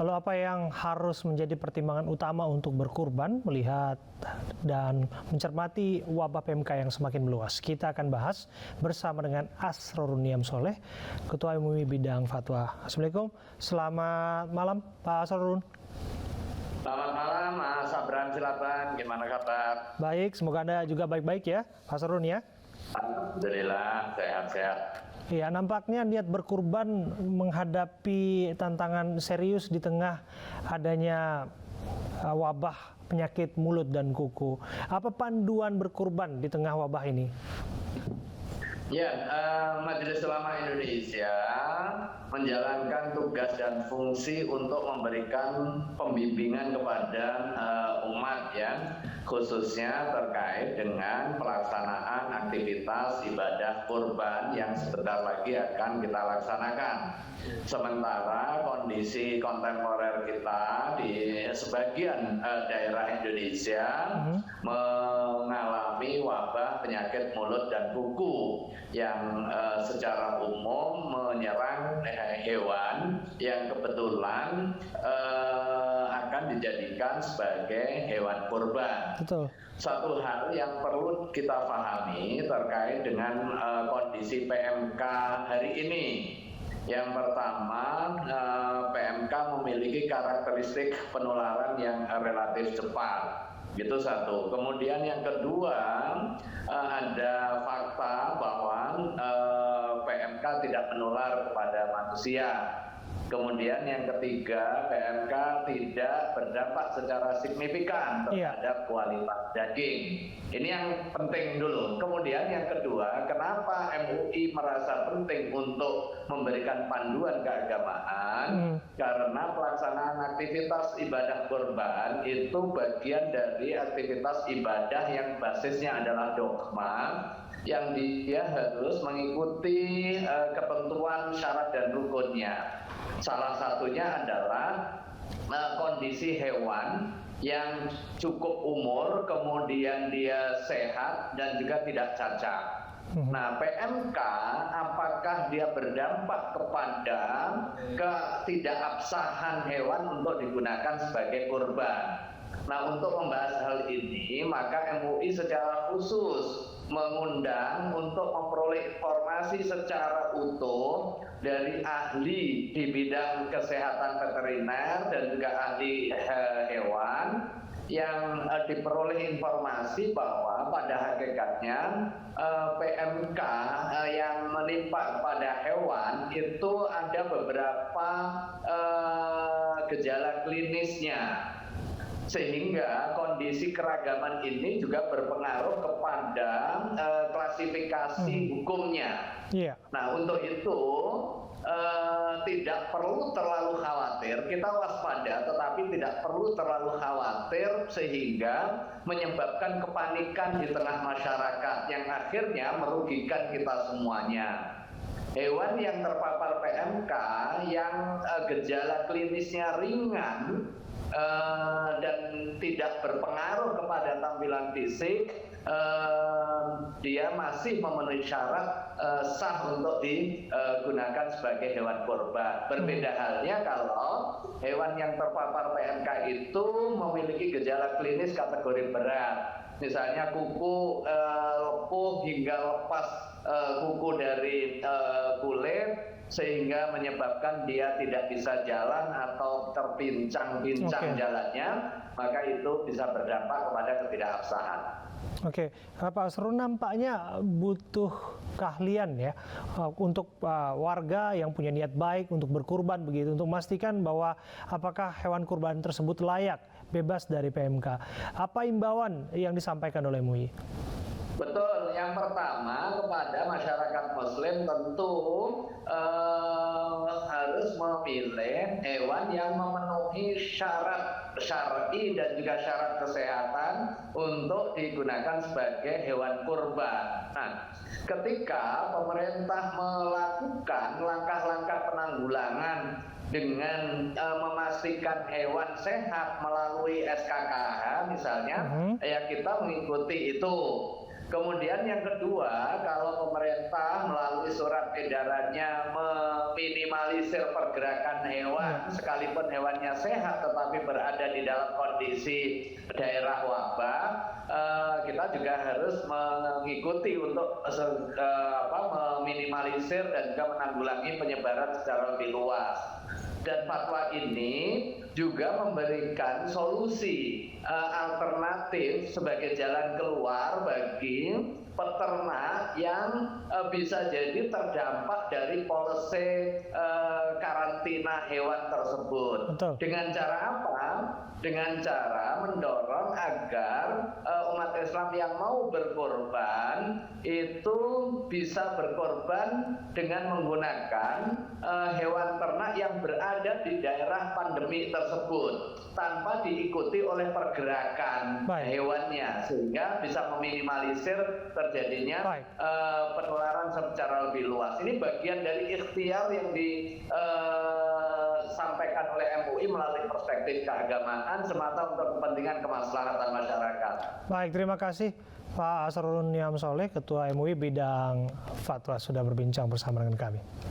Lalu apa yang harus menjadi pertimbangan utama untuk berkurban, melihat dan mencermati wabah PMK yang semakin meluas? Kita akan bahas bersama dengan Asrorun Niam Soleh, Ketua MUI Bidang Fatwa. Assalamualaikum, selamat malam Pak Asrorun. Selamat malam Mas Abran, silakan. Gimana kabar? Baik, semoga Anda juga baik-baik ya Pak Asrorun ya. Alhamdulillah, sehat-sehat. Ya, nampaknya niat berkurban menghadapi tantangan serius di tengah adanya wabah penyakit mulut dan kuku. Apa panduan berkurban di tengah wabah ini? Ya, Majelis Ulama Indonesia menjalankan tugas dan fungsi untuk memberikan pembimbingan kepada umat ya, khususnya terkait dengan pelaksanaan aktivitas ibadah kurban yang sebentar lagi akan kita laksanakan. Sementara kondisi kontemporer kita di sebagian daerah Indonesia mengalami wabah penyakit mulut dan kuku yang secara umum menyerang hewan yang kebetulan akan dijadikan sebagai hewan kurban. Betul. Satu hal yang perlu kita pahami terkait dengan kondisi PMK hari ini. Yang pertama, PMK memiliki karakteristik penularan yang relatif cepat. Itu satu. Kemudian yang kedua, ada fakta bahwa PMK tidak menular kepada manusia. Kemudian yang ketiga, PMK tidak berdampak secara signifikan terhadap kualitas daging. Ini yang penting dulu. Kemudian yang kedua, kenapa MUI merasa penting untuk memberikan panduan keagamaan? Karena pelaksanaan aktivitas ibadah kurban itu bagian dari aktivitas ibadah yang basisnya adalah dogma, yang dia harus mengikuti ketentuan syarat dan rukunnya. Salah satunya adalah kondisi hewan yang cukup umur, kemudian dia sehat dan juga tidak cacat. Nah, PMK apakah dia berdampak kepada ketidakabsahan hewan untuk digunakan sebagai kurban? Nah, untuk membahas hal ini, maka MUI secara khusus mengundang untuk memperoleh informasi secara utuh dari ahli di bidang kesehatan veteriner dan juga ahli hewan yang diperoleh informasi bahwa pada hakikatnya PMK yang menimpa kepada hewan itu ada beberapa gejala klinisnya. Sehingga kondisi keragaman ini juga berpengaruh kepada klasifikasi hukumnya. Nah, untuk itu tidak perlu terlalu khawatir, kita waspada tetapi tidak perlu terlalu khawatir sehingga menyebabkan kepanikan di tengah masyarakat yang akhirnya merugikan kita semuanya. Hewan yang terpapar PMK yang gejala klinisnya ringan dan tidak berpengaruh kepada tampilan fisik, dia masih memenuhi syarat sah untuk digunakan sebagai hewan kurban. Berbeda halnya kalau hewan yang terpapar PMK itu memiliki gejala klinis kategori berat, misalnya kuku lepuh hingga lepas kuku dari kulit sehingga menyebabkan dia tidak bisa jalan atau terpincang-pincang jalannya, maka itu bisa berdampak kepada ketidakabsahan. Oke, Pak Asrorun, nampaknya butuh keahlian ya untuk warga yang punya niat baik untuk berkurban begitu, untuk memastikan bahwa apakah hewan kurban tersebut layak bebas dari PMK. Apa imbauan yang disampaikan oleh MUI? Betul, yang pertama kepada masyarakat muslim tentu harus memilih hewan yang memenuhi syarat syar'i dan juga syarat kesehatan untuk digunakan sebagai hewan kurban. Nah, ketika pemerintah melakukan langkah-langkah penanggulangan dengan memastikan hewan sehat melalui SKKH misalnya, ya kita mengikuti itu. Kemudian yang kedua, kalau pemerintah melalui surat edarannya meminimalisir pergerakan hewan, sekalipun hewannya sehat tetapi berada di dalam kondisi daerah wabah, kita juga harus mengikuti untuk meminimalisir dan juga menanggulangi penyebaran secara lebih luas. Dan fatwa ini juga memberikan solusi alternatif sebagai jalan keluar bagi peternak yang bisa jadi terdampak dari polisi karantina hewan tersebut. Betul. Dengan cara apa? Dengan cara mendorong agar umat Islam yang mau berkorban itu bisa berkorban dengan menggunakan hewan ternak yang berada di daerah pandemi tersebut tanpa diikuti oleh pergerakan hewannya, sehingga bisa meminimalisir terjadinya penularan secara lebih luas. Ini bagian dari ikhtiar yang disampaikan oleh MUI melalui perspektif keagamaan semata untuk kepentingan kemaslahatan masyarakat. Baik, terima kasih Pak Asrorun Niam Soleh, Ketua MUI bidang fatwa, sudah berbincang bersama dengan kami.